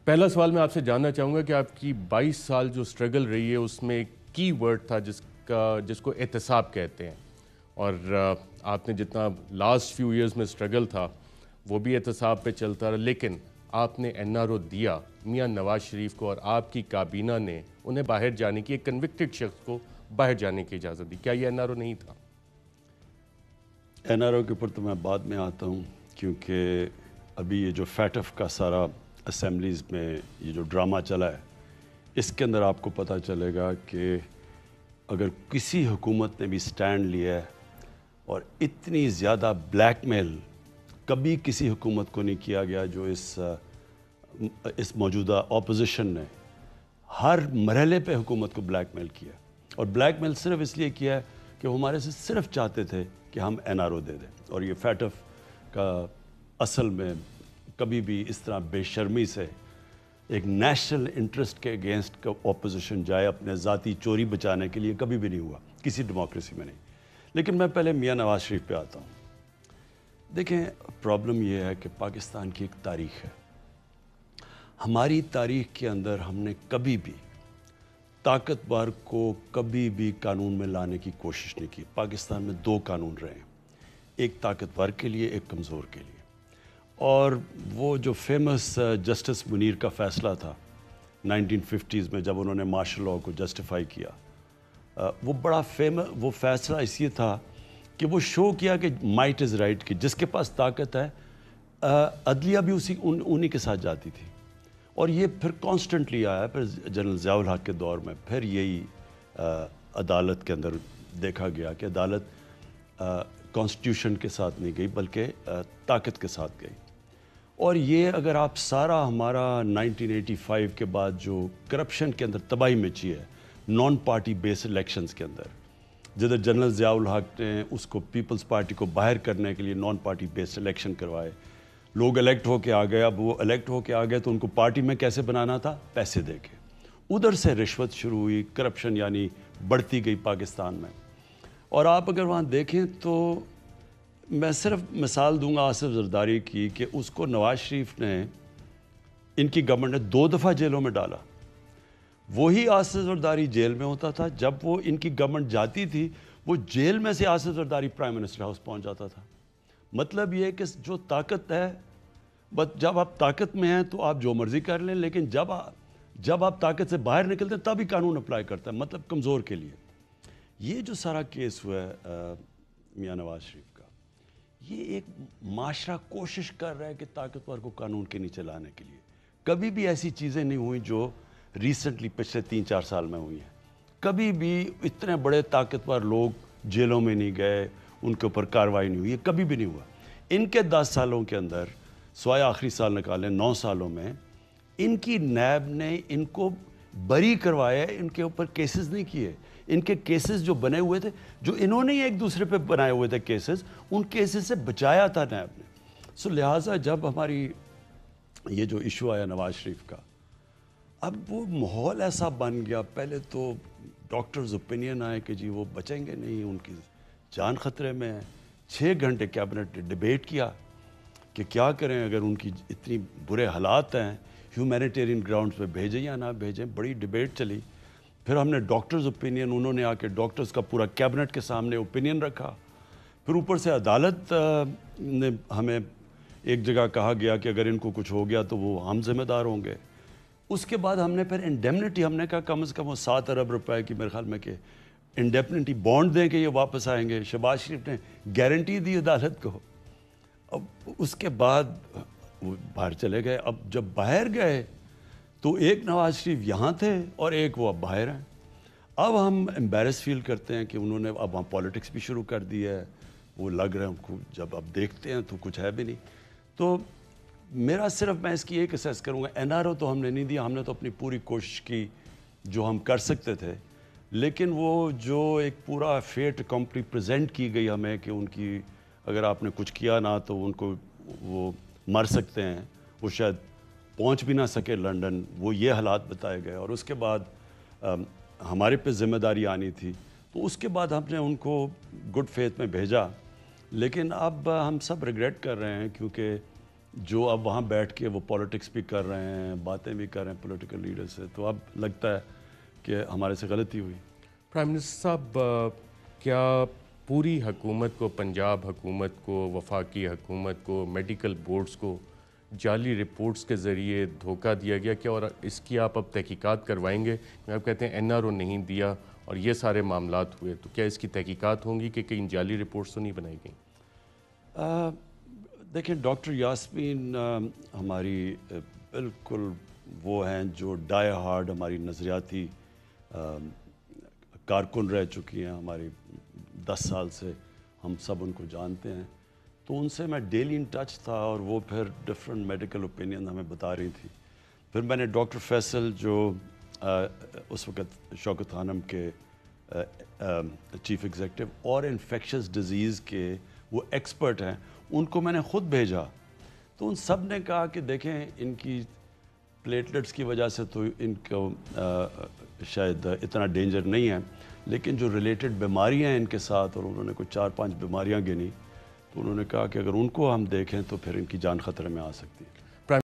پہلا سوال میں آپ سے جاننا چاہوں گا کہ آپ کی 22 سال جو سٹرگل رہی ہے اس میں ایک کی ورڈ تھا جس کو احتساب کہتے ہیں، اور آپ نے جتنا لاسٹ فیو ایئرز میں سٹرگل تھا وہ بھی احتساب پہ چلتا رہا، لیکن آپ نے این آر او دیا میاں نواز شریف کو اور آپ کی کابینہ نے انہیں باہر جانے کی، ایک کنوکٹڈ شخص کو باہر جانے کی اجازت دی. کیا یہ این آر او نہیں تھا؟ این آر او کے اوپر تو میں بعد میں آتا ہوں، کیونکہ ابھی یہ جو فیٹ اف کا سارا اسمبلیز میں یہ جو ڈرامہ چلا ہے، اس کے اندر آپ کو پتہ چلے گا کہ اگر کسی حکومت نے بھی سٹینڈ لیا ہے اور اتنی زیادہ بلیک میل کبھی کسی حکومت کو نہیں کیا گیا جو اس موجودہ اپوزیشن نے ہر مرحلے پہ حکومت کو بلیک میل کیا، اور بلیک میل صرف اس لیے کیا ہے کہ وہ ہمارے سے صرف چاہتے تھے کہ ہم این آر او دے دیں. اور یہ فیٹ اف کا اصل میں کبھی بھی اس طرح بے شرمی سے ایک نیشنل انٹرسٹ کے اگینسٹ اپوزیشن جائے اپنے ذاتی چوری بچانے کے لیے، کبھی بھی نہیں ہوا کسی ڈیموکریسی میں نہیں. لیکن میں پہلے میاں نواز شریف پہ آتا ہوں. دیکھیں، پرابلم یہ ہے کہ پاکستان کی ایک تاریخ ہے. ہماری تاریخ کے اندر ہم نے کبھی بھی طاقتور کو کبھی بھی قانون میں لانے کی کوشش نہیں کی. پاکستان میں دو قانون رہے ہیں، ایک طاقتور کے لیے، ایک کمزور کے لیے. اور وہ جو فیمس جسٹس منیر کا فیصلہ تھا 1950s میں، جب انہوں نے مارشل لاء کو جسٹیفائی کیا، وہ بڑا وہ فیصلہ اس لیے تھا کہ وہ شو کیا کہ مائٹ از رائٹ، کہ جس کے پاس طاقت ہے عدلیہ بھی انہی کے ساتھ جاتی تھی. اور یہ پھر کانسٹنٹلی آیا، پھر جنرل ضیاء الحق کے دور میں پھر یہی عدالت کے اندر دیکھا گیا کہ عدالت کانسٹیٹیوشن کے ساتھ نہیں گئی بلکہ طاقت کے ساتھ گئی. اور یہ اگر آپ سارا ہمارا 1985 کے بعد جو کرپشن کے اندر تباہی مچی ہے نان پارٹی بیس الیکشنز کے اندر، جدھر جنرل ضیاء الحق نے اس کو پیپلز پارٹی کو باہر کرنے کے لیے نان پارٹی بیس الیکشن کروائے، لوگ الیکٹ ہو کے آ گئے. اب وہ الیکٹ ہو کے آ گئے تو ان کو پارٹی میں کیسے بنانا تھا؟ پیسے دے کے. ادھر سے رشوت شروع ہوئی، کرپشن یعنی بڑھتی گئی پاکستان میں. اور آپ اگر وہاں دیکھیں تو میں صرف مثال دوں گا آصف زرداری کی، کہ اس کو نواز شریف نے، ان کی گورنمنٹ نے 2 دفعہ جیلوں میں ڈالا. وہی آصف زرداری جیل میں ہوتا تھا جب وہ ان کی گورنمنٹ جاتی تھی، وہ جیل میں سے Asif Zardari prime minister house پہنچ جاتا تھا. مطلب یہ کہ جو طاقت ہے، جب آپ طاقت میں ہیں تو آپ جو مرضی کر لیں، لیکن جب آپ طاقت سے باہر نکلتے ہیں تبھی قانون اپلائی کرتا ہے، مطلب کمزور کے لیے. یہ جو سارا کیس ہوا ہے میاں نواز شریف کا، یہ ایک معاشرہ کوشش کر رہا ہے کہ طاقتور کو قانون کے نیچے لانے کے لیے. کبھی بھی ایسی چیزیں نہیں ہوئیں جو ریسنٹلی پچھلے 3-4 سال میں ہوئی ہیں. کبھی بھی اتنے بڑے طاقتور لوگ جیلوں میں نہیں گئے، ان کے اوپر کارروائی نہیں ہوئی، یہ کبھی بھی نہیں ہوا. ان کے 10 سالوں کے اندر، سوائے آخری سال نکالیں 9 سالوں میں، ان کی نیب نے ان کو بری کروایا، ان کے اوپر کیسز نہیں کیے. ان کے کیسز جو بنے ہوئے تھے، جو انہوں نے ایک دوسرے پہ بنائے ہوئے تھے کیسز، ان کیسز سے بچایا تھا نیب نے. سو لہٰذا جب ہماری یہ جو ایشو آیا نواز شریف کا، اب وہ ماحول ایسا بن گیا. پہلے تو ڈاکٹرز اوپینین آئے کہ جی وہ بچیں گے نہیں، ان کی جان خطرے میں ہے. 6 گھنٹے کیبنٹ نے ڈیبیٹ کیا کہ کیا کریں اگر ان کی اتنی برے حالات ہیں، ہیومینیٹیرین گراؤنڈز پہ بھیجیں یا نہ بھیجیں. بڑی ڈیبیٹ چلی. پھر ہم نے ڈاکٹرز اوپینین، انہوں نے آ کے ڈاکٹرز کا پورا کیبنٹ کے سامنے اوپینین رکھا. پھر اوپر سے عدالت نے ہمیں ایک جگہ کہا گیا کہ اگر ان کو کچھ ہو گیا تو وہ ہم ذمہ دار ہوں گے. اس کے بعد ہم نے پھر انڈیمنٹی، ہم نے کہا کم از کم وہ 7 ارب روپے کی میرے خیال میں کہ انڈیمنٹی بانڈ دیں کہ یہ واپس آئیں گے. شہباز شریف نے گارنٹی دی عدالت کو. اب اس کے بعد وہ باہر چلے گئے. اب جب باہر گئے تو ایک نواز شریف یہاں تھے اور ایک وہ اب باہر ہیں. اب ہم امبیرس فیل کرتے ہیں کہ انہوں نے اب وہاں پالیٹکس بھی شروع کر دی ہے. وہ لگ رہے ہیں جب اب دیکھتے ہیں تو کچھ ہے بھی نہیں. تو میرا صرف میں اس کی ایک اسیس کروں گا، این آر او تو ہم نے نہیں دیا، ہم نے تو اپنی پوری کوشش کی جو ہم کر سکتے تھے. لیکن وہ جو ایک پورا فیٹ کمپنی پریزنٹ کی گئی ہمیں کہ ان کی اگر آپ نے کچھ کیا نہ تو ان کو وہ مر سکتے ہیں، وہ شاید پہنچ بھی نہ سکے لنڈن، وہ یہ حالات بتائے گئے. اور اس کے بعد ہمارے پہ ذمہ داری آنی تھی، تو اس کے بعد ہم نے ان کو گڈ فیتھ میں بھیجا. لیکن اب ہم سب ریگریٹ کر رہے ہیں کیونکہ جو اب وہاں بیٹھ کے وہ پولیٹکس بھی کر رہے ہیں، باتیں بھی کر رہے ہیں پولیٹیکل لیڈر سے، تو اب لگتا ہے کہ ہمارے سے غلطی ہوئی۔ پرائم منسٹر صاحب، کیا پوری حکومت کو، پنجاب حکومت کو، وفاقی حکومت کو، میڈیکل بورڈز کو جعلی رپورٹس کے ذریعے دھوکہ دیا گیا کیا؟ اور اس کی آپ اب تحقیقات کروائیں گے؟ آپ کہتے ہیں این آر او نہیں دیا اور یہ سارے معاملات ہوئے، تو کیا اس کی تحقیقات ہوں گی کہ کہیں جعلی رپورٹس تو نہیں بنائی گئیں؟ دیکھیں، ڈاکٹر یاسمین ہماری بالکل وہ ہیں جو ڈائی ہارڈ ہماری نظریاتی کارکن رہ چکی ہیں، ہماری 10 سال سے ہم سب ان کو جانتے ہیں، تو ان سے میں ڈیلی ان ٹچ تھا، اور وہ پھر ڈفرینٹ میڈیکل اوپینین ہمیں بتا رہی تھی۔ پھر میں نے ڈاکٹر فیصل جو اس وقت شوکت خانم کے چیف ایگزیکٹو اور انفیکشس ڈیزیز کے وہ ایکسپرٹ ہیں، ان کو میں نے خود بھیجا، تو ان سب نے کہا کہ دیکھیں ان کی پلیٹلیٹس کی وجہ سے تو ان کو شاید اتنا ڈینجر نہیں ہے، لیکن جو ریلیٹڈ بیماریاں ہیں ان کے ساتھ، اور انہوں نے کوئی 4-5 بیماریاں گنی، تو انہوں نے کہا کہ اگر ان کو ہم دیکھیں تو پھر ان کی جان خطرے میں آ سکتی ہے۔